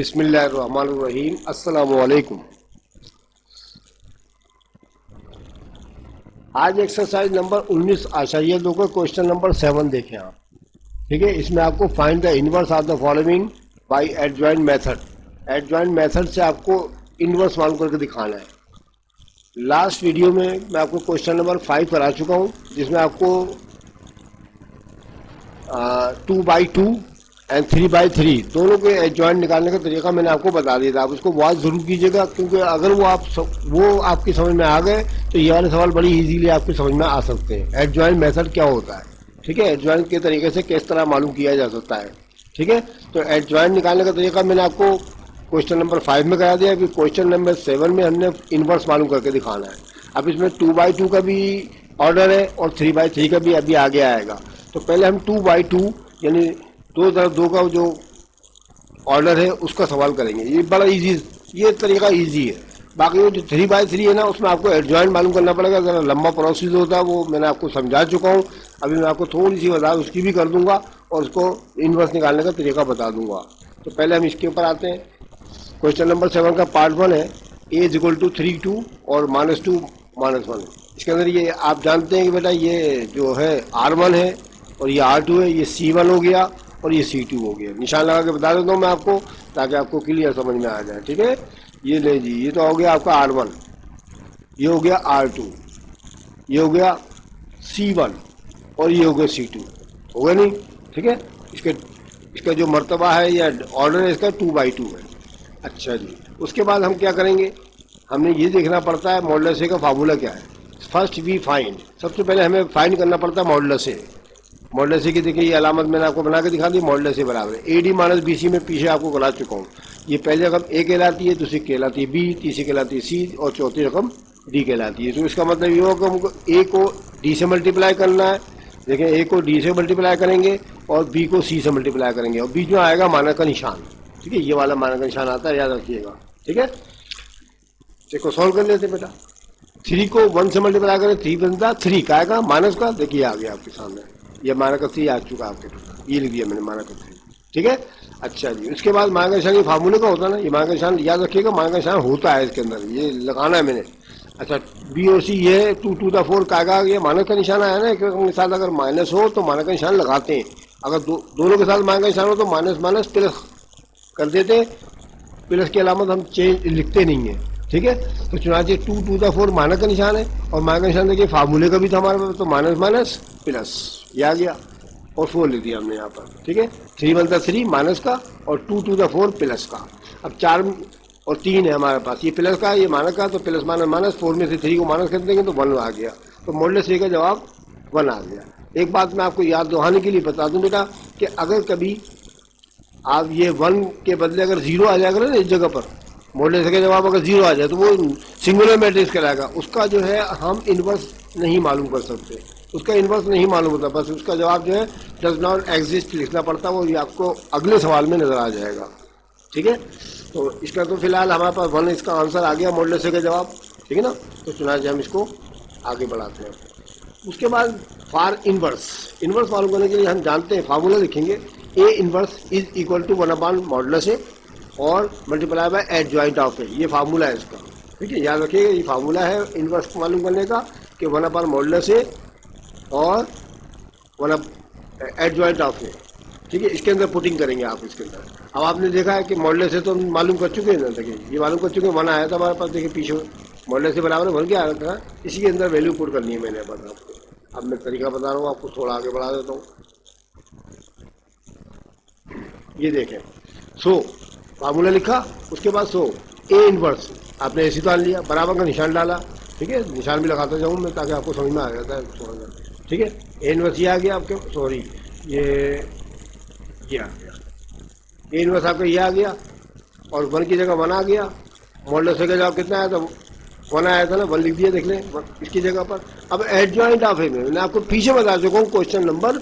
बिस्मिल्लाहिर्रहमानिर्रहीम। अस्सलामु अलैकुम। आज एक्सरसाइज नंबर 19 आशाइया 2 का क्वेश्चन नंबर 7 देखें आप। ठीक है, इसमें आपको find the inverse of the following bye adjoint method. Adjoint method से आपको इनवर्स मालूम करके दिखाना है। लास्ट वीडियो में मैं आपको क्वेश्चन नंबर 5 करा चुका हूँ, जिसमें आपको 2/2 एंड 3/3 दोनों के एडजॉइंट निकालने का तरीका मैंने आपको बता दिया था। आप उसको वॉच जरूर कीजिएगा, क्योंकि अगर वो आपकी समझ में आ गए तो ये वाले सवाल बड़ी इजीली आपकी समझ में आ सकते हैं। एडजॉइंट मेथड क्या होता है, ठीक है, एडजॉइंट के तरीके से किस तरह मालूम किया जा सकता है। ठीक है, तो एडजॉइंट निकालने का तरीका मैंने आपको क्वेश्चन नंबर 5 में करा दिया। अभी क्वेश्चन नंबर 7 में हमने इनवर्स मालूम करके दिखाना है। अब इसमें 2/2 का भी ऑर्डर है और 3/3 का भी अभी आगे आएगा। तो पहले हम 2/2 यानी 2 का जो ऑर्डर है उसका सवाल करेंगे। ये बड़ा इजी, ये तरीका इजी है। बाकी वो जो 3/3 है ना, उसमें आपको एडजॉइंट मालूम करना पड़ेगा। ज़रा लंबा प्रोसेस होता है, वो मैंने आपको समझा चुका हूँ। अभी मैं आपको थोड़ी सी वजह उसकी भी कर दूंगा और उसको इनवर्स निकालने का तरीका बता दूंगा। तो पहले हम इसके ऊपर आते हैं। क्वेश्चन नंबर 7 का पार्ट 1 है a = 3 और -2 -1। इसके अंदर ये आप जानते हैं कि बेटा ये जो है R1 है और ये R2 है, ये C1 हो गया और ये C2 हो गया। निशान लगा के बता देता हूँ मैं आपको, ताकि आपको क्लियर समझ में आ जाए। ठीक है, ये ले जी, ये तो हो गया आपका R1, ये हो गया R2, ये हो गया C1 और ये हो गया C2। हो गया नहीं? ठीक है, इसका जो मर्तबा है या ऑर्डर है इसका 2/2 है। अच्छा जी, उसके बाद हम क्या करेंगे, हमने ये देखना पड़ता है मॉडुलस ए का फार्मूला क्या है। फर्स्ट वी फाइंड, सबसे पहले हमें फाइंड करना पड़ता है मॉडुलस ए। मॉडुलस ए की देखिए ये अलामत मैंने आपको बना के दिखा दी। मॉडुलस ए बराबर है AD - BC में पीछे आपको करा चुका हूँ। ये पहली रकम A कहलाती है, दूसरी कहलाती है B, तीसरी कहलाती है C और चौथी रकम D कहलाती है। तो इसका मतलब ये होगा कि हमको A को D से मल्टीप्लाई करना है। देखें, A को D से मल्टीप्लाई करेंगे और B को C से मल्टीप्लाई करेंगे और बीच में आएगा माइनस का निशान। ठीक है, ये वाला माइनस का निशान आता है, याद रखिएगा। ठीक है, इसको सॉल्व कर लेते बेटा। 3 को 1 से मल्टीप्लाई करें, 3 बनता है 3 का आएगा माइनस का। देखिए आ गया आपके सामने, ये माइनस का 3 आ चुका है आपके, ये लिख दिया मैंने माइनस का 3। ठीक है, अच्छा जी, उसके बाद माइनस का निशान ये फार्मूले का होता है ना, ये माइनस का निशान याद रखिएगा। माइनस का निशान होता है इसके अंदर, ये लगाना है मैंने। अच्छा, B और C ये 2 का आ गया, माइनस का निशान आया ना। एक साथ अगर माइनस हो तो माइनस का निशान लगाते हैं, अगर दोनों के साथ माइनस का निशान हो तो माइनस माइनस प्लस कर देते। प्लस की अलामत हम चेंज लिखते नहीं है। ठीक है, तो चुनाचे 2 माइनस का निशान है और माइनस का निशान देखिए फार्मूले का भी था हमारे पास, तो माइनस माइनस प्लस ये आ गया और 4 लिख दिया हमने यहाँ पर। ठीक है, 3 बनता 3 माइनस का और 2 प्लस का। अब 4 और 3 है हमारे पास, ये प्लस का ये माइनस का, तो प्लस माइनस माइनस 4 में से 3 को माइनस कर देंगे तो 1 आ गया। तो मॉडुलस ए का जवाब 1 आ गया। एक बात मैं आपको याद दिलाने के लिए बता दूं बेटा, कि अगर कभी आप ये 1 के बदले अगर 0 आ जाएगा ना इस जगह पर, मॉडुलस का जवाब अगर 0 आ जाए तो वो सिंगुलर मैट्रिक्स कहलाएगा। उसका जो है हम इनवर्स नहीं मालूम कर सकते, उसका इनवर्स नहीं मालूम होता, बस उसका जवाब जो है डज नॉट एग्जिस्ट लिखना पड़ता है। वो ये आपको अगले सवाल में नजर आ जाएगा। ठीक है, तो इसका तो फिलहाल हमारे पास 1 इसका आंसर आ गया, मॉडुलस का जवाब। ठीक है ना, तो चुनाचे हम इसको आगे बढ़ाते हैं। उसके बाद फॉर इनवर्स मालूम करने के लिए हम जानते हैं फार्मूला लिखेंगे, A inverse is equal to 1 modulus A और multiply by adjoint of A. ये फार्मूला है इसका। ठीक है, याद रखिएगा, ये फार्मूला है इनवर्स मालूम करने का, कि 1 मॉडुलस ए और 1 एडजॉइंट ऑफ ए। ठीक है, इसके अंदर पुटिंग करेंगे आप इसके अंदर। अब आपने देखा है कि मॉडुलस ए तो हम मालूम कर चुके हैं ना, देखिए ये मालूम कर चुके हैं, 1 आया था हमारे पास। देखिए पीछे मॉडुलस ए बराबर 1 क्या आया था, इसी के अंदर वैल्यू पुट करनी है मैंने बता आपको। अब मैं तरीका बता रहा हूँ आपको, थोड़ा आगे बढ़ा देता हूँ। ये देखें, फार्मूला लिखा, उसके बाद A इनवर्स आपने ऐसी तो लिया, बराबर का निशान डाला। ठीक है, निशान भी लगाता जाऊँ मैं ताकि आपको समझ में आ जाता है थोड़ा सा। ठीक है, A इनवर्स ये आ गया आपके, सॉरी ये आ गया A इनवर्स आपका ये आ गया और 1 की जगह 1 आ गया। मॉडुलस का जवाब कितना आया था, 1 आया था ना, 1 लिख दिया, देख लें इसकी जगह पर। अब एडजॉइंट ऑफ ए में मैंने आपको पीछे बता चुका हूँ क्वेश्चन नंबर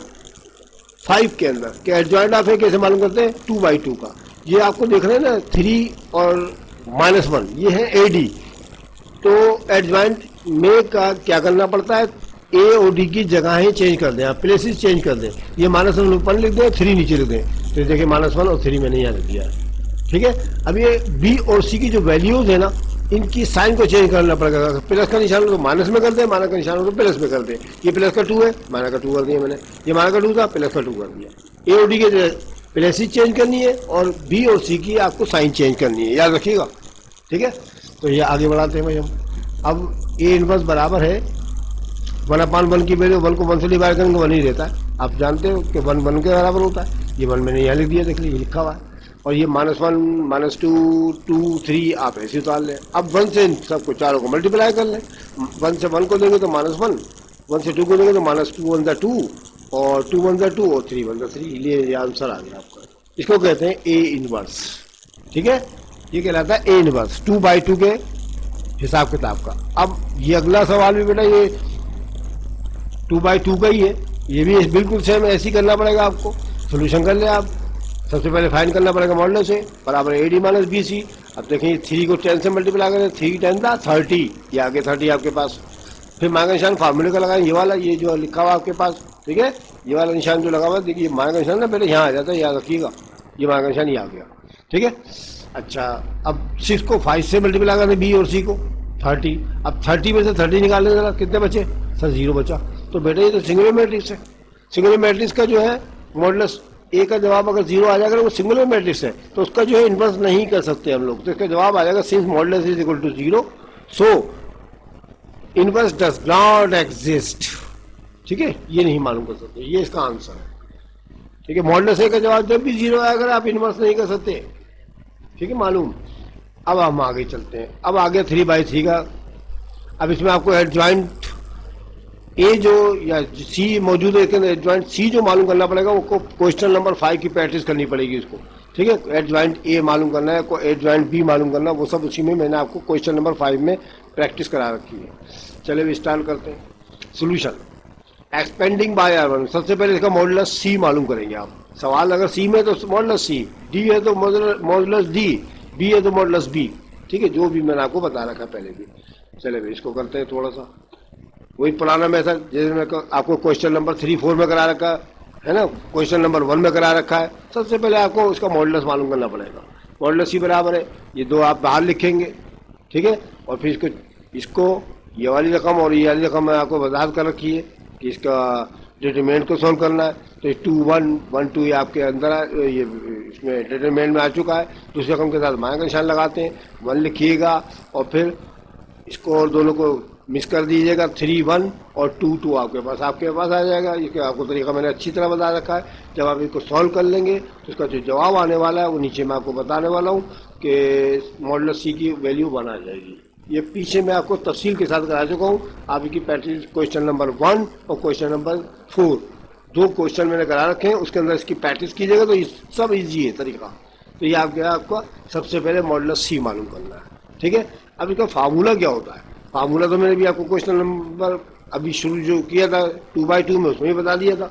5 के अंदर, कि एडजॉइंट ऑफ ए कैसे मालूम करते हैं, 2/2 का। ये आपको देख रहे हैं ना, 3 और -1 ये है AD। तो एडजॉइंट में का क्या करना पड़ता है, A और D की जगहें चेंज कर दें, आप प्लेसेस चेंज कर दें। ये -1 ऊपर लिख दें, 3 नीचे लिख दें। तो देखिए -1 और 3 मैंने यहाँ लिख दिया। ठीक है। अब ये बी और सी की जो वैल्यूज है ना, इनकी साइन को चेंज करना पड़ेगा। प्लस का निशान हो तो माइनस में कर दे, माइनस का निशान हो तो प्लस में कर दे। ये प्लस का 2 है, माइनस का 2 कर दिया मैंने। ये माइनस का 2 था, प्लस का 2 कर दिया। ए और डी के प्लस ही चेंज करनी है और बी और सी की आपको साइन चेंज करनी है, याद रखिएगा। ठीक है, तो ये आगे बढ़ाते हैं भाई हम। अब ए इनवर्स बराबर है 1/1 की वैल्यू 1 को 1 से डिवाइड करेंगे 1 ही रहता है। आप जानते हो कि 1 1 के बराबर होता है। ये 1 मैंने यहाँ लिख दिया, देख लीजिए लिखा हुआ है। और ये -1 -2 2 3 आप ऐसे उतार लें। अब 1 से सबको चारों को मल्टीप्लाई कर लें। 1 से 1 को देंगे तो -1, 1 से 2 को देंगे तो -2 1 2 और 2 1 2 और 3 1 3। ये आंसर आ गया आपका। इसको कहते हैं ए इनवर्स। ठीक है, ये कहलाता है ए इनवर्स 2/2 के हिसाब किताब का। अब ये अगला सवाल भी बेटा ये 2/2 का ही है। ये भी बिल्कुल सेम ऐसे ही करना पड़ेगा आपको। सोल्यूशन कर ले आप। सबसे पहले फाइंड करना पड़ेगा मॉडुलस है बराबर AD माइनस BC। अब देखें 3 को 10 से मल्टीप्लाई करें, 3 10 था 30, ये आगे 30 आपके पास। फिर माइनस का निशान फार्मूले का लगाएं, ये वाला, ये जो लिखा हुआ आपके पास। ठीक है, ये वाला निशान जो लगा हुआ है, देखिए माइनस का निशान ना पहले यहाँ आ जाता है, याद रखिएगा। ये माइनस का निशान ये आ गया। ठीक है, अच्छा अब 6 को 5 से मल्टीप्लाई करें B और C को 30। अब 30 में से 30 निकालने जरा, कितने बचे सर? 0 बचा। तो बेटा ये तो सिंगुलर मैट्रिक्स है। सिंगुलर मैट्रिक्स का जो है मॉडुलस ए का जवाब अगर 0 आ जाएगा, वो सिंगुलर मैट्रिक्स है तो उसका जो है इन्वर्स नहीं कर सकते हम लोग। तो इसका जवाब आ जाएगा since modulus is equal to 0 so inverse does not exist. ठीक है, ये नहीं मालूम कर सकते, ये इसका आंसर है। ठीक है, मॉडुलस ए का जवाब जब भी 0 आएगा अगर आप इन्वर्स नहीं कर सकते। ठीक है, मालूम। अब हम आगे चलते हैं। अब आ गया 3/3 का। अब इसमें आपको एडजॉइंट ए जो या सी मौजूद है, एडजॉइंट सी जो मालूम करना पड़ेगा वो क्वेश्चन नंबर 5 की प्रैक्टिस करनी पड़ेगी इसको। ठीक है, एडजॉइंट ए मालूम करना है, एडजॉइंट बी मालूम करना, वो सब उसी में मैंने आपको क्वेश्चन नंबर 5 में प्रैक्टिस करा रखी है। चलिए स्टार्ट करते हैं। Solution expanding by R1। सबसे पहले इसका मॉडुलस सी मालूम करेंगे आप। सवाल अगर सी में तो मॉडुलस सी, डी है तो मॉडुलस डी, बी है तो मॉडुलस बी। ठीक है, जो भी मैंने आपको बता रखा है पहले भी। चलिए इसको करते हैं थोड़ा सा वही पुराना मेथड जैसे मैं आपको क्वेश्चन नंबर 3 4 में करा रखा है ना, क्वेश्चन नंबर 1 में करा रखा है। सबसे पहले आपको उसका मॉडुलस मालूम करना पड़ेगा। मॉडुलस सी बराबर है, ये दो आप बाहर लिखेंगे। ठीक है, और फिर इसको ये वाली रकम और ये वाली रकम मैं आपको वजाहत कर रखी है कि इसका डिटरमिनेंट को सॉल्व करना है। तो 2 1 1 2 ये आपके अंदर ये इसमें डिटरमिनेंट में आ चुका है। दूसरी रकम के साथ माइनस का निशान लगाते हैं, 1 लिखिएगा और फिर इसको और दोनों को मिस कर दीजिएगा। 3 1 और 2 2 आपके पास आ जाएगा। ये आपको तरीका मैंने अच्छी तरह बता रखा है। जब आप इसको सॉल्व कर लेंगे तो इसका जो जवाब आने वाला है वो नीचे मैं आपको बताने वाला हूँ कि मॉडुलस सी की वैल्यू 1 आ जाएगी। ये पीछे मैं आपको तफसील के साथ करा चुका हूँ। आप इसकी प्रैक्टिस क्वेश्चन नंबर 1 और क्वेश्चन नंबर 4 दो क्वेश्चन मैंने करा रखे हैं, उसके अंदर इसकी प्रैक्टिस कीजिएगा तो सब ईजी है तरीका। तो ये आपका सबसे पहले मॉडुलस सी मालूम करना है। ठीक है, अब इसका फार्मूला क्या होता है? फार्मूला तो मैंने भी आपको क्वेश्चन नंबर अभी शुरू जो किया था 2/2 में उसमें भी बता दिया था।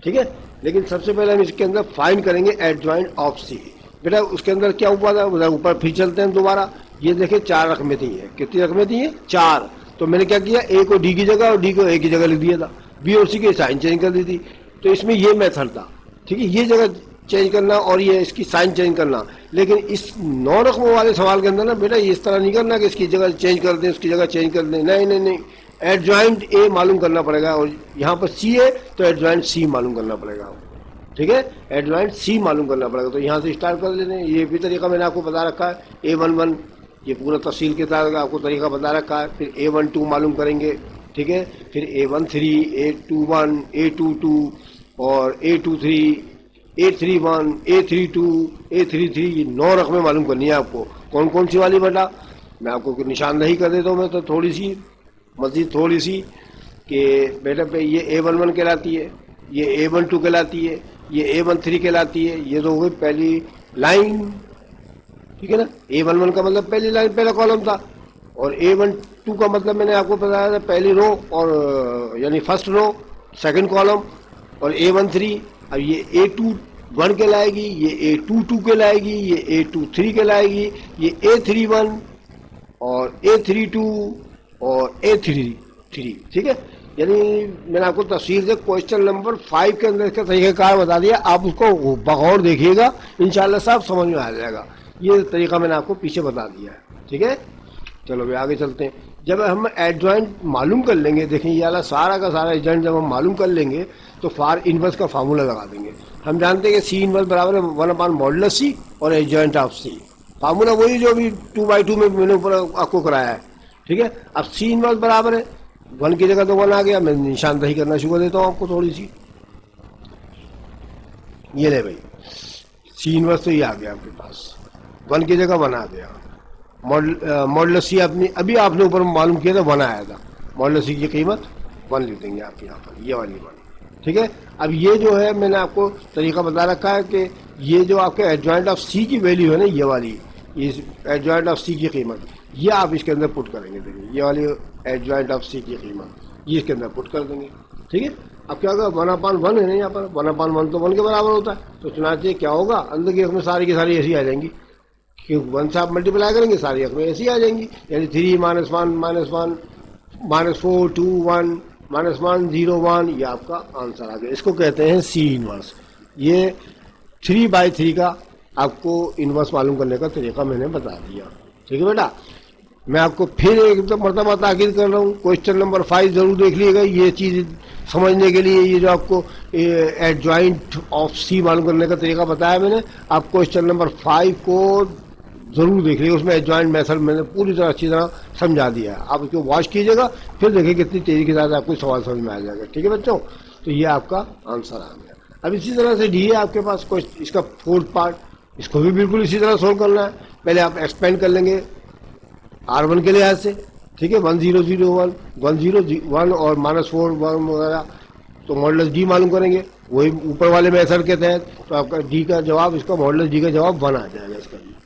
ठीक है, लेकिन सबसे पहले हम इसके अंदर फाइंड करेंगे एडजॉइंट ऑफ सी। बेटा उसके अंदर क्या हुआ था, उधर ऊपर फिर चलते हैं दोबारा। ये देखिए 4 रकमें थी हैं। कितनी रकमें थी हैं? 4। तो मैंने क्या किया, ए को डी की जगह और डी को ए की जगह लिख दिया था। बी और सी की साइन चेंज कर दी थी। तो इसमें ये मेथड था। ठीक है, ये जगह चेंज करना और ये इसकी साइन चेंज करना। लेकिन इस 9 रकमों वाले सवाल के अंदर ना बेटा इस तरह नहीं करना कि इसकी जगह चेंज कर दें, इसकी जगह चेंज कर दें। नहीं नहीं नहीं, एडजॉइंट ए मालूम करना पड़ेगा और यहाँ पर सी है तो एडजॉइंट सी मालूम करना पड़ेगा। ठीक है, एडजॉइंट सी मालूम करना पड़ेगा। तो यहाँ से स्टार्ट कर लेते हैं। ये भी तरीका मैंने आपको बता रखा है। A11 ये पूरा तफसील के साथ आपको तरीका बता रखा है। फिर A12 मालूम करेंगे। ठीक है, फिर A13 A21 A22 और A23 A31 A32 A33 ये 9 रकमें मालूम करनी है आपको। कौन कौन सी वाली बेटा मैं आपको निशानदही कर देता हूँ मैं तो थोड़ी सी मजीद थोड़ी सी कि बेटा पे ये A11 कहलाती है, ये A12 कहलाती है, ये A13 कहलाती है। ये तो हो गई पहली लाइन। ठीक है ना, A11 का मतलब पहली लाइन पहला कॉलम था और A12 का मतलब मैंने आपको बताया था पहली रो और यानी फर्स्ट रो सेकंड कॉलम। और A13 अब ये A21 कहलाएगी, ये A22 कहलाएगी, ये A23 कहलाएगी, ये A31 और A32 और A33। ठीक है, यानी मैंने आपको तफसील से क्वेश्चन नंबर 5 के अंदर इसका तरीक़ाकार बता दिया। आप उसको बगौर देखिएगा, इंशाल्लाह सब समझ में आ जाएगा। ये तरीका मैंने आपको पीछे बता दिया है, ठीक है। चलो भाई आगे चलते हैं। जब हम एडजॉइंट मालूम कर लेंगे, देखिए ये वाला सारा का सारा एडजॉइंट जब हम मालूम कर लेंगे तो फार इनवर्स का फार्मूला लगा देंगे। हम जानते हैं कि सी इनवर्स बराबर है 1/मॉडुलस C और एडजॉइंट ऑफ C। फार्मूला वही जो अभी 2/2 में मैंने ऊपर आपको कराया है, ठीक है। अब सी इनवर्स बराबर है 1 की जगह तो 1 आ गया। मैं निशानदही करना शुरू कर देता हूँ आपको थोड़ी सी। ये ले भाई सी इनवर्स तो ये आ गया आपके पास, 1 की जगह 1 आ गया। मॉडुलस C अपनी अभी आपने ऊपर मालूम किया था 1 आया था, मॉडुलस C की कीमत 1 लिख देंगे आप यहाँ पर, ये वाली 1, ठीक है। अब ये जो है मैंने आपको तरीका बता रखा है कि ये जो आपके एडजॉइंट ऑफ C की वैल्यू है ना, ये वाली, इस एडजॉइंट ऑफ C की कीमत ये आप इसके अंदर पुट करेंगे। देखिए ये वाली एडजॉइंट ऑफ C की कीमत ये इसके अंदर पुट कर देंगे, ठीक है। अब क्या होगा 1/1 है ना, यहाँ पर 1/1 तो 1 के बराबर होता है। तो चुनाचे क्या होगा, अंदर की में सारी की सारी ऐसी आ जाएंगी, क्योंकि 1 से आप मल्टीप्लाई करेंगे सारी अकमें ऐसी आ जाएंगी, यानी 3 -1 -4 2 1 -1 0 1, ये आपका आंसर आ गया। इसको कहते हैं सी इनवर्स। ये 3/3 का आपको इनवर्स मालूम करने का तरीका मैंने बता दिया, ठीक है बेटा। मैं आपको फिर एक मरतबा ताकीद कर रहा हूँ, क्वेश्चन नंबर 5 जरूर देख लीजिएगा। ये चीज़ समझने के लिए ये जो आपको एडजॉइंट ऑफ C मालूम करने का तरीका बताया मैंने, आप क्वेश्चन नंबर 5 को जरूर देख लीजिए। उसमें एडजॉइंट मेथड मैंने पूरी तरह अच्छी तरह समझा दिया है। आप उसको वॉच कीजिएगा, फिर देखिए कितनी तेजी के साथ आपको सवाल समझ में आ जाएगा, ठीक है बच्चों। तो ये आपका आंसर आ गया। अब इसी तरह से D है आपके पास इसका 4th पार्ट, इसको भी बिल्कुल इसी तरह सोल्व करना है। पहले आप एक्सपेंड कर लेंगे R1 के लिहाज से, ठीक है। 1 0 0 1 1 0 1 और -4 1 वगैरह, तो मॉडुलस D मालूम करेंगे वही ऊपर वाले मेथड के तहत। तो आपका D का जवाब, इसका मॉडुलस D का जवाब 1 आ जाएगा।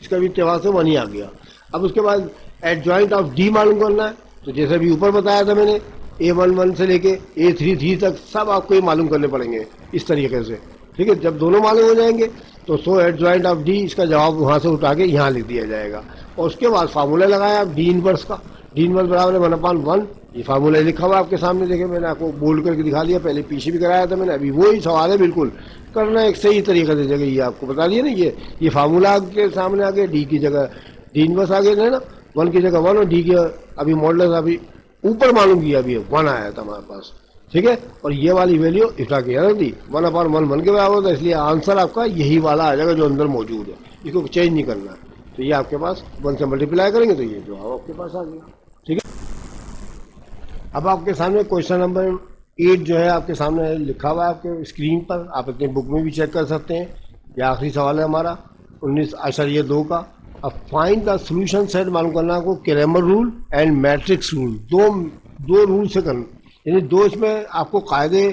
इसका भी इत्तेफाक से 1 ही आ गया। अब उसके बाद एडजॉइंट ऑफ D मालूम करना है, तो जैसे अभी ऊपर बताया था मैंने, A11 से लेके A33 तक सब आपको ये मालूम करने पड़ेंगे इस तरीके से, ठीक है। जब दोनों मालूम हो जाएंगे तो सो एडजॉइंट ऑफ D, इसका जवाब वहाँ से उठा के यहाँ लिख दिया जाएगा। और उसके बाद फार्मूला लगाया आप D इनवर्स का, D इनवर्स बराबर है 1/1। ये फार्मूला लिखा हुआ आपके सामने, देखे मैंने आपको बोल्ड करके दिखा दिया, पहले पीछे भी कराया था मैंने, अभी वही सवाल है बिल्कुल करना एक सही तरीके से। जगह ये आपको बता दिया ना, ये फार्मूला के सामने आ गया, D की जगह D इनवर्स आ गया ना, 1 की जगह 1 और D की अभी मॉडुलस अभी ऊपर मालूम किया, अभी 1 आया था हमारे पास, ठीक है। और ये वाली वैल्यू उठा के रख दी, 1/1 के बराबर था, इसलिए आंसर आपका यही वाला आ जाएगा जो अंदर मौजूद है, इसको चेंज नहीं करना है। तो ये आपके पास 1 से मल्टीप्लाई करेंगे तो ये जवाब आपके पास आ गया, ठीक है। अब आपके सामने क्वेश्चन नंबर 8 जो है आपके सामने लिखा हुआ है आपके स्क्रीन पर, आप अपनी बुक में भी चेक कर सकते हैं। ये आखिरी सवाल है हमारा 19.2 का। अब फाइंड द सोल्यूशन सेट मालूम करना आपको, Cramer rule and matrix rule, दो रूल से करना, यानी 2 इसमें आपको कायदे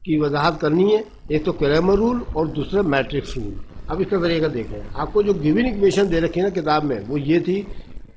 की वजाहत करनी है, एक तो क्रैमर रूल और दूसरा मैट्रिक्स रूल। अब इसका तरीका देखें, आपको जो गिवन इक्वेशन दे रखी है ना किताब में, वो ये थी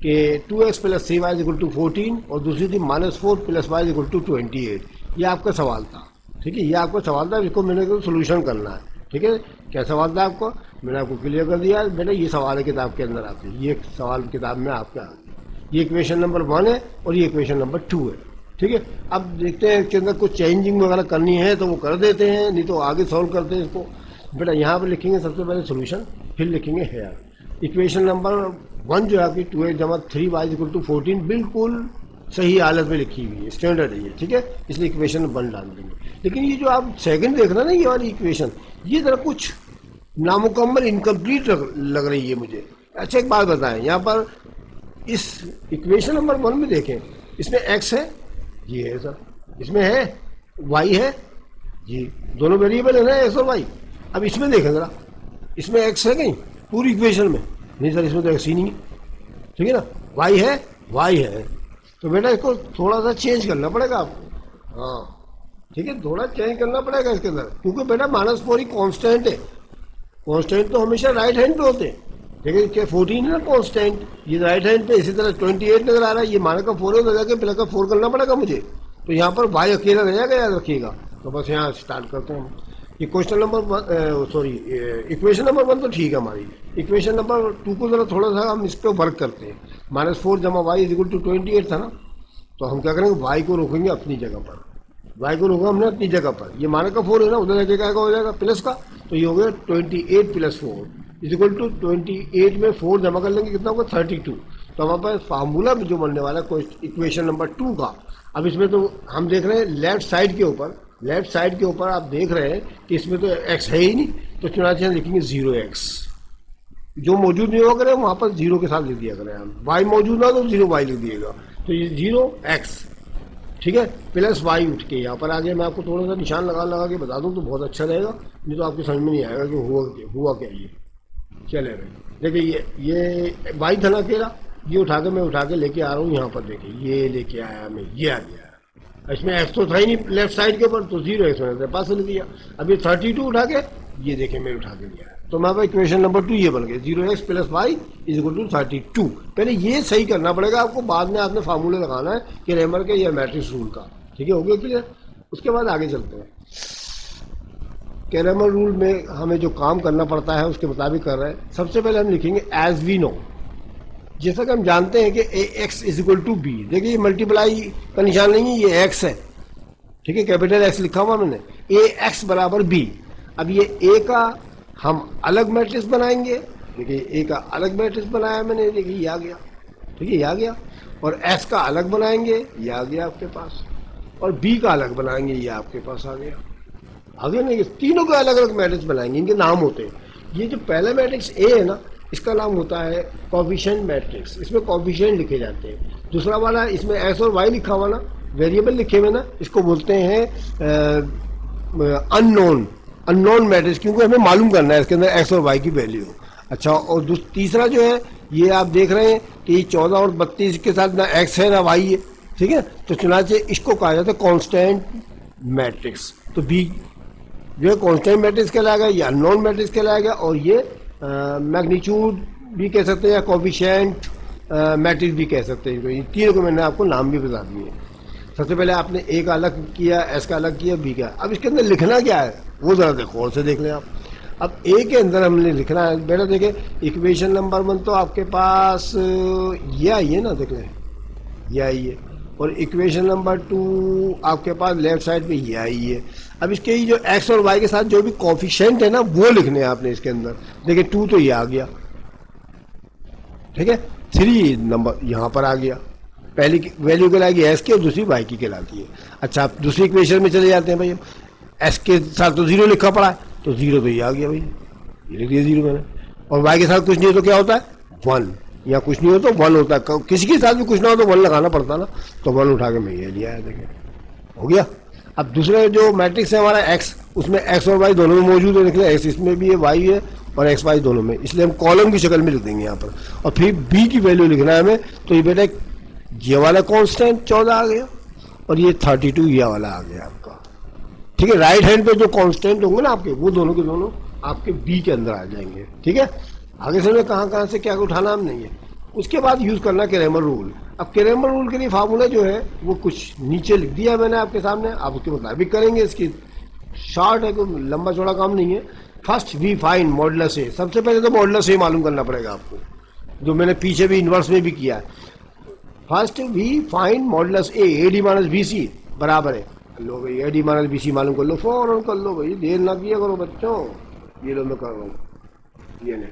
कि 2x + 3y = 14 और दूसरी थी -4 + y = 28। ये आपका सवाल था, ठीक है। ये आपका सवाल था, इसको मैंने सोल्यूशन करना है, ठीक है। क्या सवाल था आपको, मैंने आपको क्लियर कर दिया बेटा, ये सवाल है किताब के अंदर आपके, ये सवाल किताब में आपका आ गया। ये इक्वेशन नंबर 1 है और ये इक्वेशन नंबर 2 है, ठीक है। अब देखते हैं इसके अंदर कुछ चेंजिंग वगैरह करनी है तो वो कर देते हैं, नहीं तो आगे सॉल्व करते हैं इसको। बेटा यहाँ पर लिखेंगे सबसे पहले सोल्यूशन, फिर लिखेंगे हेयर। इक्वेशन नंबर 1 जो है आपकी 2x + 3y = 14 बिल्कुल सही हालत में लिखी हुई है, स्टैंडर्ड है ये, ठीक है। इसलिए इक्वेशन 1 डाल देंगे। लेकिन ये जो आप सेकंड देख रहे हैं ना, ये वाली इक्वेशन, ये जरा कुछ नामुकम्मल इनकम्प्लीट लग रही है मुझे। अच्छा एक बात बताएं, यहाँ पर इस इक्वेशन नंबर 1 में देखें, इसमें x है, ये है सर, इसमें है y है जी, दोनों वेरिएबल है ना x और y। अब इसमें देखें जरा, इसमें x है कहीं पूरी इक्वेशन में? नहीं सर, इसमें तो x ही नहीं है, ठीक है ना। y है, y है, तो बेटा इसको थोड़ा सा चेंज करना पड़ेगा आपको, हाँ ठीक है, थोड़ा चेंज करना पड़ेगा इसके अंदर, क्योंकि बेटा -4 ही कॉन्स्टेंट है। कॉन्स्टेंट तो हमेशा राइट हैंड पे होते हैं, ठीक है। क्या 14 है ना कॉन्स्टेंट, ये राइट हैंड पे। इसी तरह 28 नजर आ रहा है, ये माना का 4 है, तो जाके प्लस का 4 करना पड़ेगा मुझे, तो यहाँ पर y अकेला रह जाएगा, याद रखिएगा। तो बस यहाँ स्टार्ट करते हैं। ये question number sorry equation number 1 तो ठीक है हमारी। इक्वेशन नंबर 2 को जरा थोड़ा सा हम इस पर वर्क करते हैं। -4 + y = 28 था ना, तो हम क्या करेंगे, y को रोकेंगे अपनी जगह पर, y को रोका हमने अपनी जगह पर। ये माना का 4 है ना, उधर जाके क्या हो जाएगा प्लस का, तो ये हो गया 28 + 4। इज इक्वल टू 28 में 4 जमा कर लेंगे, कितना होगा 32। तो हमारे पास फार्मूला जो बनने वाला है इक्वेशन नंबर 2 का। अब इसमें तो हम देख रहे हैं लेफ्ट साइड के ऊपर आप देख रहे हैं कि इसमें तो x है ही नहीं, तो चुनाचे लिखेंगे 0x। जो मौजूद नहीं होगा करें वहाँ पर 0 के साथ लिख दिया करें हम, y मौजूद ना तो 0y लिख दिएगा, तो ये 0x, ठीक है, प्लस y उठ के यहाँ पर आ गया। मैं आपको थोड़ा सा निशान लगा के बता दूँ तो बहुत अच्छा रहेगा, नहीं तो आपको समझ में नहीं आएगा कि हुआ क्या ये। चले भाई देखिए, ये y था ना अकेला, ये मैं उठा के लेके आ रहा हूँ यहाँ पर, देखिए ये लेके आया मैं, ये आ गया। इसमें x तो था ही नहीं लेफ्ट साइड के ऊपर, तो 0x मैंने पास लिख दिया। अब ये 32 उठा के, ये देखिए मैं उठा के लिया, तो हमारा इक्वेशन नंबर 2 ये बन गया, 0x plus Y is equal to 32। पहले ये सही करना पड़ेगा आपको, बाद में आपने फार्मूले लगाना है कि रेमर के या मैट्रिक्स रूल का, ठीक है, हो गया क्लियर। उसके बाद आगे चलते हैं। कैरेमर रूल में हमें जो काम करना पड़ता है उसके मुताबिक कर रहे हैं। सबसे पहले हम लिखेंगे एज वी नो, जैसा कि हम जानते हैं कि A X is equal to B. देखिए ये मल्टीप्लाई का निशान नहीं है, ये एक्स है, ठीक है, कैपिटल एक्स लिखा हुआ मैंने, ए एक्स बराबर बी। अब ये ए का हम अलग मैट्रिक्स बनाएंगे, देखिए ए का अलग मैट्रिक्स बनाया मैंने, देखिए ये आ गया, ठीक है, ये आ गया। और एस का अलग बनाएंगे, ये आ गया आपके पास, और बी का अलग बनाएंगे, ये आपके पास आ गया। आगे नहीं, तीनों के अलग अलग मैट्रिक्स बनाएंगे, इनके नाम होते हैं। ये जो पहला मैट्रिक्स ए है ना, इसका नाम होता है कोफिशिएंट मैट्रिक्स, इसमें कोफिशिएंट लिखे जाते हैं। दूसरा वाला इसमें एक्स और वाई लिखा हुआ ना, वेरिएबल लिखे हुए ना, इसको बोलते हैं अननोन मैट्रिक्स, क्योंकि हमें मालूम करना है इसके अंदर एक्स और वाई की वैल्यू। अच्छा, और तीसरा जो है ये आप देख रहे हैं कि 14 और 32 के साथ ना एक्स है ना वाई है, ठीक है, तो चुनाचे इसको कहा जाता है कॉन्स्टेंट मैट्रिक्स। तो बी जो है कॉन्स्टेंट मैट्रिक्स कहलाएगा, ये अननोन मैट्रिक्स कहलाएगा, और ये मैग्नीट्यूड भी कह सकते हैं या कोफिशिएंट मैट्रिक्स भी कह सकते हैं। ये तीनों को मैंने आपको नाम भी बता दिए। सबसे पहले आपने ए का अलग किया, एस का अलग किया, बी का। अब इसके अंदर लिखना क्या है वो जरा देखो, और से देख लें आप। अब ए के अंदर हमने लिखना है, बेटा देखे इक्वेशन नंबर 1 तो आपके पास ये आई है ना, देख लें ये आई है, और इक्वेशन नंबर 2 आपके पास लेफ्ट साइड पे ये आई है। अब इसके ही जो एक्स और वाई के साथ जो भी कोफिशिएंट है ना वो लिखने हैं आपने इसके अंदर। देखिए 2 तो ये आ गया, ठीक है, 3 नंबर यहाँ पर आ गया, पहली वैल्यू कहलाएगी एस की और दूसरी वाई की कहलाती है। अच्छा, आप दूसरी इक्वेशन में चले जाते हैं भाई, एस के साथ तो 0 लिखा पड़ा है, तो 0 तो ये आ गया भाई, ये लिख दिया 0 मैंने। और वाई के साथ कुछ नहीं हो तो क्या होता है 1, या कुछ नहीं हो तो 1 होता है। किसी के साथ भी कुछ ना हो तो 1 लगाना पड़ता ना, तो 1 उठा के मैं ये लिया है, देखिए हो गया। अब दूसरे जो मैट्रिक्स है हमारा एक्स, उसमें एक्स और वाई दोनों में मौजूद है, देखिए एक्स इसमें भी है, वाई है, और एक्स वाई दोनों में, इसलिए हम कॉलम की शक्ल में लिख देंगे यहाँ पर। और फिर बी की वैल्यू लिखना है हमें, तो ये बेटा ये वाला कांस्टेंट 14 आ गया, और ये 32 ये वाला आ गया आपका, ठीक है। राइट हैंड पे जो कांस्टेंट होंगे ना आपके, वो दोनों के दोनों आपके बी के अंदर आ जाएंगे, ठीक है। आगे से में कहाँ से क्या उठाना हम नहीं है। उसके बाद यूज करना कैरेमर रूल। अब कैरेमर रूल के लिए फार्मूला जो है वो कुछ नीचे लिख दिया मैंने आपके सामने, आप उसके मुताबिक करेंगे। इसकी शॉर्ट है, कोई लंबा चौड़ा काम नहीं है। फर्स्ट वी फाइंड मॉडुलस ए, सबसे पहले तो मॉडुलस ए मालूम करना पड़ेगा आपको, जो मैंने पीछे भी इन्वर्स में भी किया है। First we find modulus A D minus B C बराबर है, लो भाई A D minus B C मालूम कर लो, फौरन कर लो भाई, देर ना किया करो बच्चों। ये लो मैं कर रहा हूँ, ये नहीं,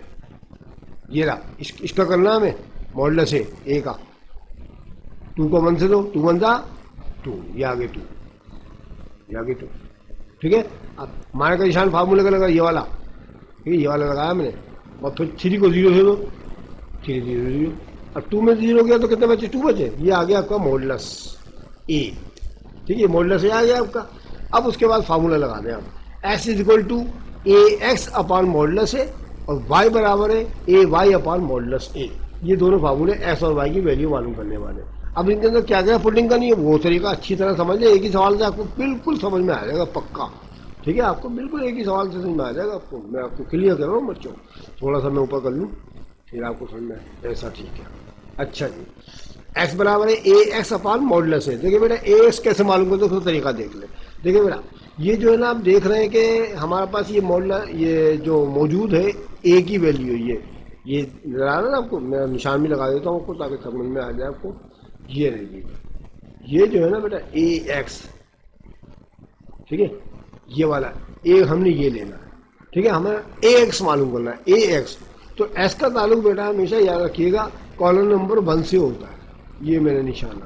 ये रहा, इसका करना हमें मॉडुलस ए का। 2 को 1 से दो, 2 1 जा 2, ये आगे 2, ये आगे 2, ठीक है। अब माने का निशान फार्मूले का लगा ये वाला, ठीक है, ये वाला लगाया मैंने। और फिर 3 को 0 से दो, 3 0 0। अब 2 में 0 गया तो कितने बचे, 2 बचे, ये आ गया आपका मॉडुलस ए, ठीक है, मॉडुलस ए आ गया आपका। अब उसके बाद फार्मूला लगा दें आप, S is equal to A X upon modulus A, और y बराबर है A Y upon modulus A. ये दोनों फार्मूले s और y की वैल्यू मालूम करने वाले। अब इनके अंदर क्या क्या पुटिंग करनी है वो तरीका अच्छी तरह समझ ले, एक ही सवाल से आपको बिल्कुल समझ में आ जाएगा पक्का, ठीक है। आपको बिल्कुल एक ही सवाल से समझ में आ जाएगा आपको। मैं आपको क्लियर कर रहा हूँ बच्चों, थोड़ा सा मैं ऊपर कर लूँ फिर आपको समझ में आए, ऐसा ठीक है। अच्छा जी, x बराबर है ए एक्स अपॉन मॉडुलस ए। देखिए बेटा ए एक्स कैसे मालूम करते हो, तरीका देख ले। देखिए बेटा ये जो है ना, आप देख रहे हैं कि हमारे पास ये मॉडुलस, ये जो मौजूद है ए की वैल्यू, ये नजर आ रहा है ना आपको, मैं निशान भी लगा देता हूँ आपको ताकि समझ में आ जाए आपको। ये रहेगी, ये जो है ना बेटा ए एक्स, ठीक है, ये वाला ए हमने ये लेना है, ठीक है, हमें ए एक्स मालूम करना है, ए एक्स। तो एस का ताल्लुक बेटा हमेशा याद रखिएगा कॉलम नंबर 1 से होता है, ये मैंने निशान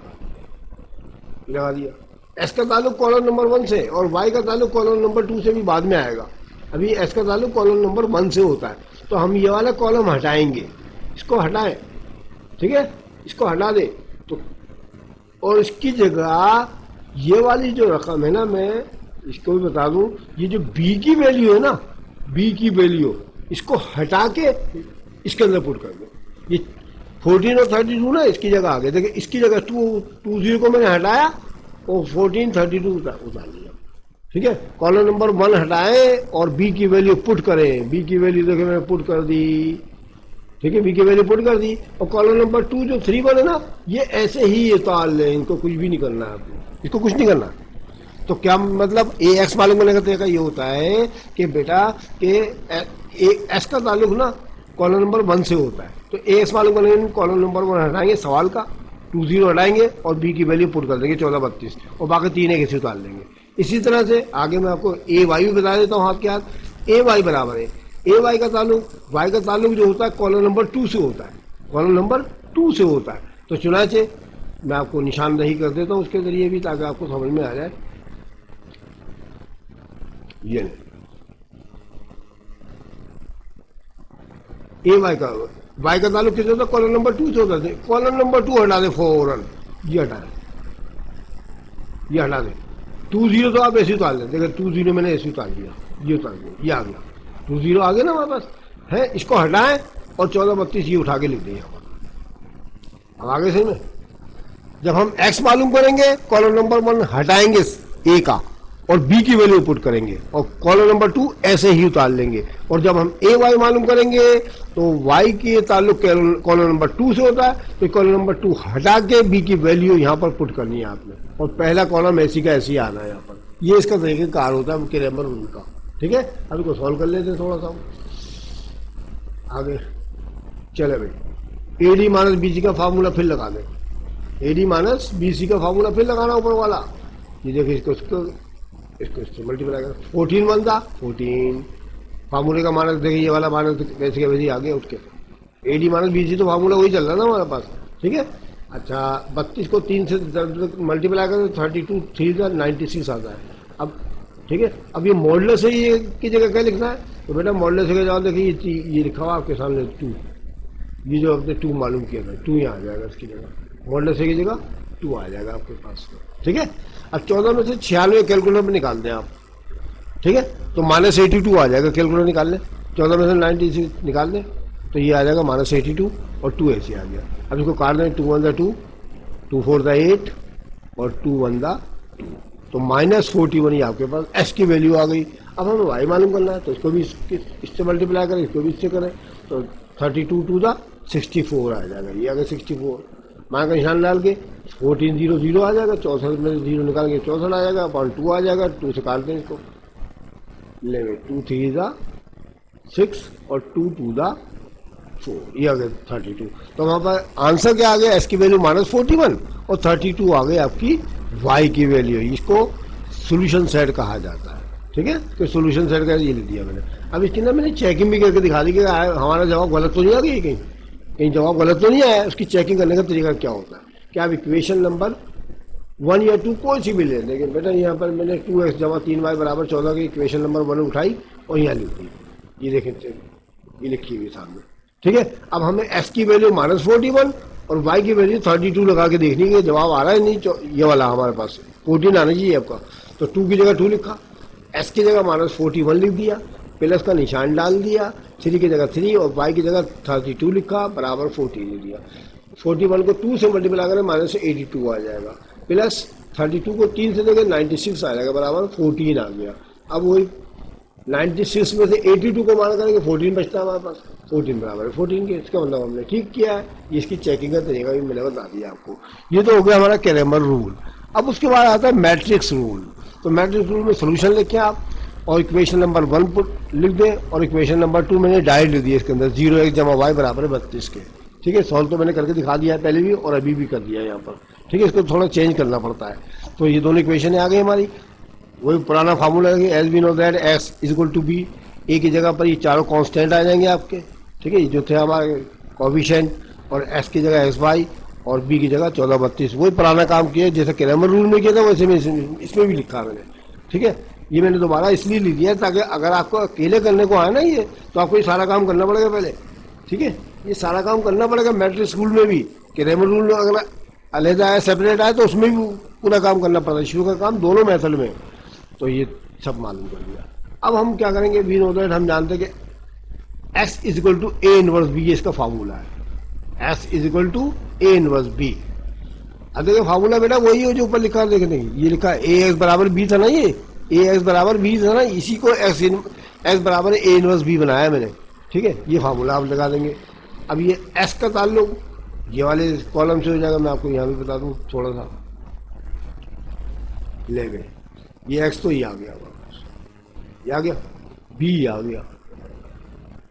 लगा दिया। एस का ताल्लुक कॉलम नंबर 1 से और वाई का ताल्लुक कॉलम नंबर 2 से भी बाद में आएगा। अभी एस का ताल्लुक कॉलम नंबर 1 से होता है, तो हम ये वाला कॉलम हटाएंगे, इसको हटाएं, ठीक है, इसको हटा दे। तो और इसकी जगह ये वाली जो रकम है ना, मैं इसको भी बता दूं, ये जो बी की वैल्यू है ना, बी की वैल्यू, इसको हटा के इसके अंदर पुट कर दो। ये 14 और 32 ना इसकी जगह आ गए, देखिए इसकी जगह 20 को मैंने हटाया और 14 32 उतार लिया, ठीक है। कॉलम नंबर 1 हटाएं और बी की वैल्यू पुट करें, बी की वैल्यू देखिए मैंने पुट कर दी, ठीक है, बी की वैल्यू पुट कर दी। और कॉलम नंबर 2 जो 3 1 है ना, ये ऐसे ही उतार लें, इनको कुछ भी नहीं करना है आपको, इसको कुछ नहीं करना। तो क्या मतलब ए एक्स मालूम करने का तरीका ये होता है कि बेटा कि एस का ताल्लुक ना कॉलम नंबर 1 से होता है, तो ए एक्स मालूम करने के कॉलम नंबर 1 हटाएंगे सवाल का, 20 हटाएंगे और बी की वैल्यू पुट कर देंगे 1432 और बाकी 3 एक ऐसे उतार लेंगे। इसी तरह से आगे मैं आपको ए वाई भी बता देता हूँ आपके हाथ। ए वाई बराबर है, ए वाई का ताल्लुक, वाई का ताल्लुक जो होता है कॉलम नंबर 2 से होता है, कॉलम नंबर 2 से होता है। तो चुनाचे मैं आपको निशानदही कर देता हूँ उसके जरिए भी, ताकि आपको समझ में आ जाए। ये ए वाई का ताल्लुक किससे होता है, कॉलम नंबर 2 से होता है। कॉलम नंबर 2 हटा दे फौरन, ये हटा दे, ये हटा दे। 20 तो आप ऐसे उतार लें, देखिए 20 मैंने ऐसे उतार दिया, ये उतार दिया, ये आ गया 20 आ गया ना हमारे पास है। इसको हटाएं और 1432 ये उठा के लिख दें। अब आगे सही में जब हम x मालूम करेंगे, कॉलम नंबर 1 हटाएंगे a का और b की वैल्यू पुट करेंगे और कॉलम नंबर 2 ऐसे ही उतार लेंगे। और जब हम ए वाई मालूम करेंगे तो y के ताल्लुक कॉलम नंबर 2 से होता है, तो कॉलम नंबर 2 हटा के b की वैल्यू यहाँ पर पुट करनी है आपने, और पहला कॉलम ऐसी का ऐसी आना है यहाँ पर। ये इसका तरीक़ेकार होता है क्रैमर रूल का, ठीक है। अभी को सॉल्व कर लेते हैं थोड़ा सा आगे। चले भाई, A D minus B C का फार्मूला फिर लगा दें, A D minus B C का फार्मूला फिर लगाना ऊपर वाला। ये देखिए इसको मल्टीप्लाई कर, 14 बनता 14 फार्मूले का माइनस, देखिए ये वाला माइनस वैसे के वैसे आगे उठ के, A D minus B C तो फार्मूला वही चल रहा है ना हमारे पास, ठीक है। अच्छा 32 को 3 से मल्टीप्लाई करें तो 32 3 96 आता है। अब ठीक है, अब ये मॉडुलस है, ये की जगह क्या लिखना है, तो बेटा मॉडुलस के जवाब देखिए ये लिखा हुआ आपके सामने 2, ये जो आपने 2 मालूम किया था 2 यहाँ आ जाएगा इसकी जगह, मॉडुलस की जगह 2 आ जाएगा आपके पास, ठीक है। अब 14 में से 96 कैलकुलेटर में निकाल दें आप, ठीक है, तो -82 आ जाएगा, कैलकुलेटर निकाल लें, 14 में से 96 निकाल दें तो ये आ जाएगा -82 और 2 ऐसे आ गया। अब इसको काट दें, 2 1 2, 2 4 8 और 2 1 2, तो -41 ही आपके पास एस की वैल्यू आ गई। अब हमें वाई मालूम करना है, तो इसको भी इससे मल्टीप्लाई करें, इसको भी इससे करें, तो 32 2 64 आ जाएगा, ये आ गया 64। मान का निशान डाल के 14 0 0 आ जाएगा, 64 में 0 निकाल के 64 आ जाएगा, अपॉन 2 आ जाएगा, 2 से काट दें इसको, लेंगे 2 3 6 और 2 2 4, ये आ गया 32। तो वहाँ पर आंसर क्या आ गया, एस की वैल्यू -41 और 32 आ गई आपकी वाई की वैल्यू। इसको सॉल्यूशन सेट कहा जाता है, ठीक है, तो सॉल्यूशन सेट का ये लिख दिया मैंने। अब इसकी ना मैंने चेकिंग भी करके दिखा दी कि हमारा जवाब गलत तो नहीं आ गया, कहीं कहीं जवाब गलत तो नहीं आया। उसकी चेकिंग करने का तरीका क्या होता है कि आप इक्वेशन नंबर 1 या 2 कोई सी भी ले, लेकिन बेटा यहाँ पर मैंने 2x जमा 3y बराबर 14 की इक्वेशन नंबर 1 उठाई और यहाँ लिख दी, ये देखें ये लिखी हुई सामने, ठीक है। अब हमें s की वैल्यू -41 और y की वैल्यू 32 लगा के देखनी है, जवाब आ रहा है नहीं, ये वाला हमारे पास 14 आना चाहिए आपका, तो 2 की जगह 2 लिखा, s की जगह -41 लिख दिया, प्लस का निशान डाल दिया, 3 की जगह 3 और y की जगह 32 लिखा, बराबर 14 लिख दिया। 41 को 2 से मल्टीप्लाई करें -82 आ जाएगा, प्लस 32 को 3 से देखें 96 आ जाएगा, बराबर 14 आ गया। अब वही 96 में से 82 को माना करेंगे 14 बचता है हमारे पास, 14 बराबर है 14 के, इसका मतलब हमने ठीक किया है। इसकी चेकिंग का तरीका भी मैंने बता दिया आपको। ये तो हो गया हमारा क्रैमर रूल। अब उसके बाद आता है मैट्रिक्स रूल। तो मैट्रिक्स रूल में सोल्यूशन लिखें आप और इक्वेशन नंबर 1 लिख दें और इक्वेशन नंबर 2 मैंने डायरेक्ट लिख दिया इसके अंदर, 0x जमा y बराबर है 32 के, ठीक है। सॉल्व तो मैंने करके दिखा दिया है पहले भी और अभी भी कर दिया है यहाँ पर, ठीक है। इसको थोड़ा चेंज करना पड़ता है। तो ये दोनों इक्वेशन आ गई हमारी, वही पुराना फार्मूला है, as we know that x is equal to B, A की जगह पर ये चारों कांस्टेंट आ जाएंगे आपके, ठीक है, जो थे हमारे कोफिशिएंट, और एस की जगह एस वाई और बी की जगह 1432। वही पुराना काम किया जैसे क्रैमर रूल में किया था वैसे में इसमें भी लिखा मैंने, ठीक है। ये मैंने दोबारा इसलिए लिख दिया ताकि अगर आपको अकेले करने को आए ना ये, तो आपको ये सारा काम करना पड़ेगा पहले, ठीक है। ये सारा काम करना पड़ेगा मैट्रिक स्कूल में भी, क्रैमर रूल में अगर अलहदा आया सेपरेट आया तो उसमें भी पूरा काम करना पड़ता है, शुरू का काम दोनों मेथड में। तो ये सब मालूम कर लिया। अब हम क्या करेंगे, वी नो दैट, हम जानते हैं कि x is equal to A inverse B, ये इसका फार्मूला है, s is equal to A inverse B. अब देखिए फार्मूला बेटा वही है जो ऊपर लिखा है, देखने ये लिखा है ए एक्स बराबर बी था ना, ये ए एक्स बराबर बी था ना, इसी को एक्स बराबर ए इनवर्स बी बनाया मैंने, ठीक है। ये फार्मूला आप लगा देंगे। अब ये s का ताल्लुक ये वाले कॉलम से हो जाएगा, मैं आपको यहाँ भी बता दूँ थोड़ा सा, ले गए ये x तो ये आ गया, ये आ गया, बी आ गया।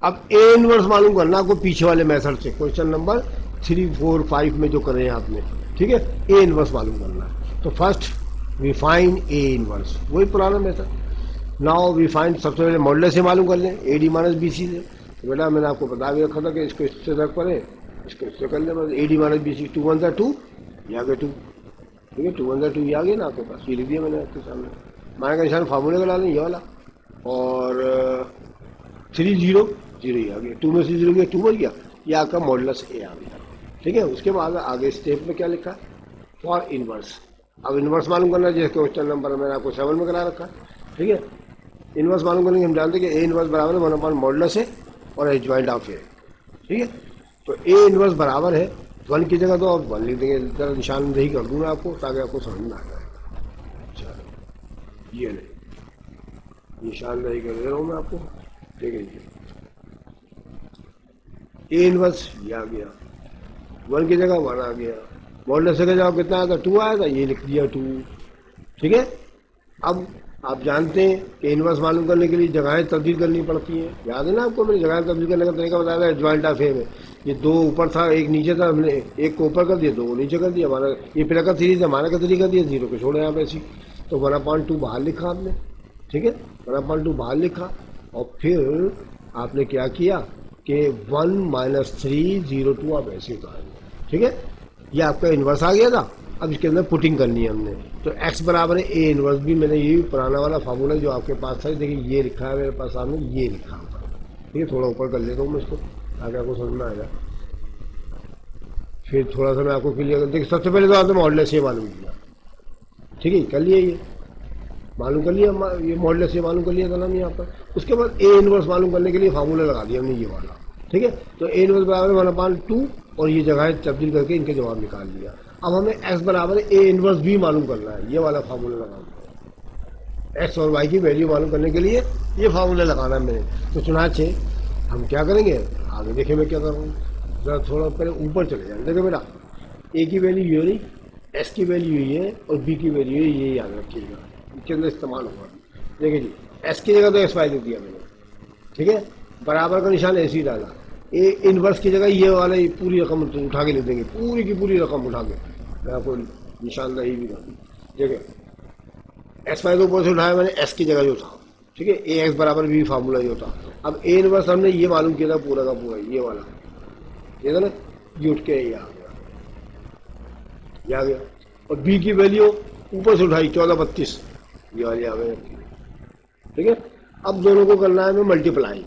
अब ए इनवर्स मालूम करना आपको पीछे वाले मेथड से, क्वेश्चन नंबर 3, 4, 5 में जो करे हैं आपने, ठीक है। ए इनवर्स मालूम करना है तो first we find A inverse, वही पुराना मेथड। नाउ वी फाइंड, सबसे पहले मॉडुलस से मालूम कर लें, A D minus B C से। तो बेटा मैंने आपको बता भी रखा था कि इसको इससे रख पड़े, इसको इससे कर ले, बस A D minus B C, 2 1 2, ये आ गया 2, ठीक है, 2 1 2 ये आ गया ना आपके पास, ये लिख दिया मैंने आपके सामने। माना का निशान फार्मूले का डालें ये वाला, और 3 0 0 ये आ गया, 2 में से 0 गया 2 बन गया, ये आपका मॉडुलस ए आ गया, ठीक है। उसके बाद आगे स्टेप में क्या लिखा, फॉर इनवर्स। अब इनवर्स मालूम करना है, जैसे क्वेश्चन नंबर मैंने आपको 7 में करा रखा, ठीक है। इनवर्स मालूम करने के हम जानते हैं कि ए इनवर्स बराबर है 1 मॉडुलस है और एच ज्वाइंट ऑफ ए, ठीक है। तो ए इनवर्स बराबर है 1 की जगह तो आप 1 लिख देंगे, जरा निशानदेही कर दूंगा आपको ताकि आपको समझ में आ जाए। चलो ये नहीं, निशानदेही कर दे रहा हूँ मैं आपको, ठीक है जी। ए इनवर्स ये आ गया, 1 की जगह 1 आ गया, मॉडुलस से जाओ कितना आया था, 2 आया था, ये लिख दिया 2, ठीक है। अब आप जानते हैं कि इनवर्स मालूम करने के लिए जगहें तब्दील करनी पड़ती हैं, याद है ना आपको, मैंने जगहें तब्दील करने का तरीका बताया था ज्वाइंट ऑफ ए में। ये 2 ऊपर था 1 नीचे था, हमने 1 को ऊपर कर दिया 2 को नीचे कर दिया, हमारा ये प्लस का 3 था, हमारा का 3 कर दिया, 0 को छोड़े यहाँ पे ऐसी, तो 1/2 बाहर लिखा आपने, ठीक है, 1/2 बाहर लिखा। और फिर आपने क्या किया कि 1 - 3 0 2 आप ऐसे उतारेंगे, ठीक है। ये आपका इन्वर्स आ गया था, अब इसके अंदर पुटिंग करनी है हमने, तो x बराबर है ए इनवर्स भी, मैंने ये पुराना वाला फार्मूला जो आपके पास था, देखिए ये लिखा है मेरे पास सामने, ये लिखा हुआ, ठीक है। थोड़ा ऊपर कर लेता हूँ मैं इसको ताकि आपको समझ में आएगा, फिर थोड़ा सा मैं आपको क्लियर कर, देखिए सबसे पहले तो आपने मॉडुलस से मालूम किया, ठीक है, कर लिया, ये मालूम कर लिया, ये मॉडुलस से मालूम कर लिया था ना यहाँ पर। उसके बाद ए इनवर्स मालूम करने के लिए फार्मूला लगा दिया हमने ये वाला, ठीक है। तो ए इनवर्स बराबर 1/2 और ये जगह तब्दील करके इनके जवाब निकाल लिया। अब हमें x बराबर ए इनवर्स भी मालूम करना है, ये वाला फार्मूला लगाना है, x और y की वैल्यू मालूम करने के लिए ये फार्मूला लगाना है मैंने। तो चुनाचे हम क्या करेंगे, आगे देखिए मैं क्या कर रहा हूँ, जरा थोड़ा पहले ऊपर चले जाए। देखो बेटा a की वैल्यू ये रही, s की वैल्यू ये है और b की वैल्यू ये याद रखिएगा, इसके अंदर इस्तेमाल होगा। देखिए जी s की जगह तो xy दे दिया मैंने, ठीक है, बराबर का निशान ऐसे ही डाला, ए इनवर्स की जगह ये वाला पूरी रकम उठा के लिख देंगे, पूरी की पूरी रकम उठा के, मैं आपको निशानदाही भी कर दूँ, ठीक है। एक्स वाई तो ऊपर से उठाया मैंने, एस की जगह जो था, ठीक है, ए एक्स बराबर भी फार्मूला जो था। अब ए इनवर्स हमने ये मालूम किया था पूरा का पूरा, ये वाला, ये था ना, ये उठ के ये आ गया, ये आ गया। और बी की वैल्यू ऊपर से उठाई 1432, ये वाली आ गई, ठीक है। अब दोनों को करना है हमें मल्टीप्लाई,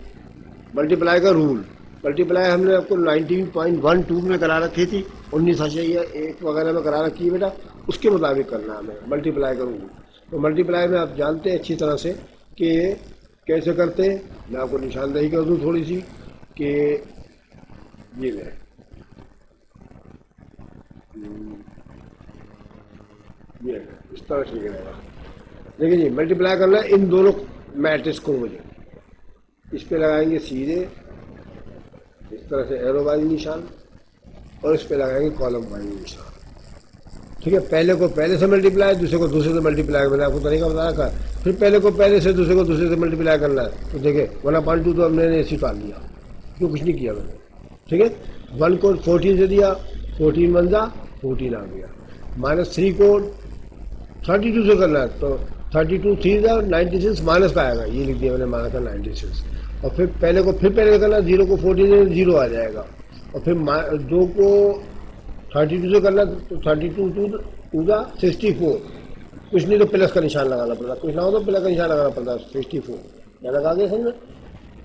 मल्टीप्लाई का रूल, मल्टीप्लाई हमने आपको 19.12 में करा रखी थी, 19 वगैरह में करा रखी है बेटा, उसके मुताबिक करना है हमें मल्टीप्लाई का रूल। तो मल्टीप्लाई में आप जानते हैं अच्छी तरह से कि कैसे करते हैं, मैं आपको निशानदेही कर दूँ थोड़ी सी कि ये ले ये इस तरह से रहेगा। देखिए जी मल्टीप्लाई करना है इन दोनों मैट्रिक्स को, मुझे इस पे लगाएंगे सीधे इस तरह से एरो वाली निशान और इस पे लगाएंगे कॉलम वाली निशान, ठीक है। पहले को पहले से मल्टीप्लाई, दूसरे को दूसरे से मल्टीप्लाई, मैंने आपको तरीका बताया था। फिर पहले को पहले से, दूसरे को दूसरे से मल्टीप्लाई करना है। तो देखिए 1/2 तो हमने ऐसे ही काट लिया, क्यों कुछ नहीं किया मैंने, ठीक है। 1 को 14 से दिया, 14 1 जा 14 आ गया, -3 को 32 से करना है तो 32 3 था, 96 माइनस का आएगा, ये लिख दिया मैंने माइनस का 96। और फिर पहले करना, 0 को 14 से 0 आ जाएगा। और फिर 2 को 32 से करना तो 32 टू दा 64, कुछ नहीं तो प्लस का निशान लगाना पड़ता, कुछ ना हो तो प्लस का निशान लगाना पड़ता, 64 क्या लगा गया समझ में।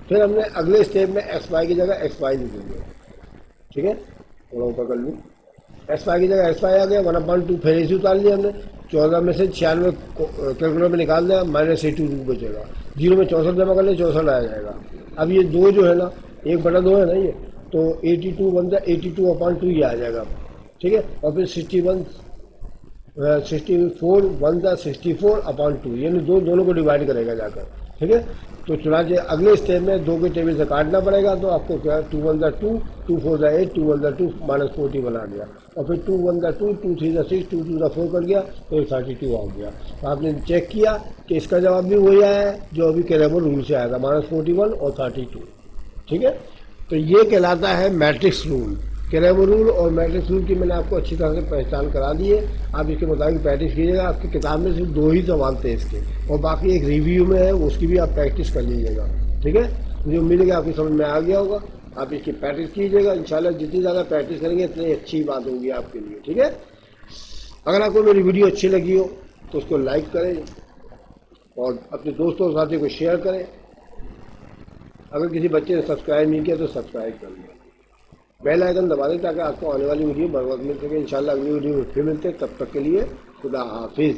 फिर हमने अगले स्टेप में एक्स वाई की जगह एक्स वाई लिख देंगे, ठीक है, थोड़ा ऊपर कर लूँ, एक्स वाई की जगह एक्स वाई आ गया, 1/2 फिर इसी उतार लिया हमने, 14 में से 96 कैलकुलेटर में निकाल दिया, -82 बचेगा, 0 में 64 जमा कर ले, 64 आ जाएगा। अब ये 2 जो है ना, 1/2 है ना ये, तो 82 बनता है, 82/2 ये आ जाएगा, ठीक है। और फिर 64 बनता 64/2, यानी दोनों को डिवाइड करेगा जाकर, ठीक है। तो चुनाचे अगले स्टेप में 2 के टेबल से काटना पड़ेगा, तो आपको क्या 2 1 2 2 4 8 2 1 2 -40 बना दिया। और फिर 2 1 2 2 3 6 2 2 4 कर गया, तो 32 आ गया। तो आपने चेक किया कि इसका जवाब भी वही आया है जो अभी कैरेबो रूल से आया था, -41 और 32, ठीक है। तो ये कहलाता है मैट्रिक्स रूल। कैरेबो रूल और मैट्रिक्स रूल की मैंने आपको अच्छी तरह से पहचान करा दी है। आप इसके मुताबिक प्रैक्टिस कीजिएगा। आपकी किताब में सिर्फ 2 ही सवाल थे इसके, और बाकी एक रिव्यू में है, उसकी भी आप प्रैक्टिस कर लीजिएगा, ठीक है। मुझे उम्मीद है कि आपकी समझ में आ गया होगा। आप इसकी प्रैक्टिस कीजिएगा, इंशाल्लाह जितनी ज़्यादा प्रैक्टिस करेंगे इतनी अच्छी बात होगी आपके लिए, ठीक है। अगर आपको मेरी वीडियो अच्छी लगी हो तो उसको लाइक करें और अपने दोस्तों और साथियों को शेयर करें। अगर किसी बच्चे ने सब्सक्राइब नहीं किया तो सब्सक्राइब कर लें, बेल आइकन दबा दें ताकि आपको आने वाली वीडियो बर वक्त मिल सके। इंशाल्लाह अगली वीडियो में फिर मिलते हैं, तब तक के लिए खुदा हाफिज़।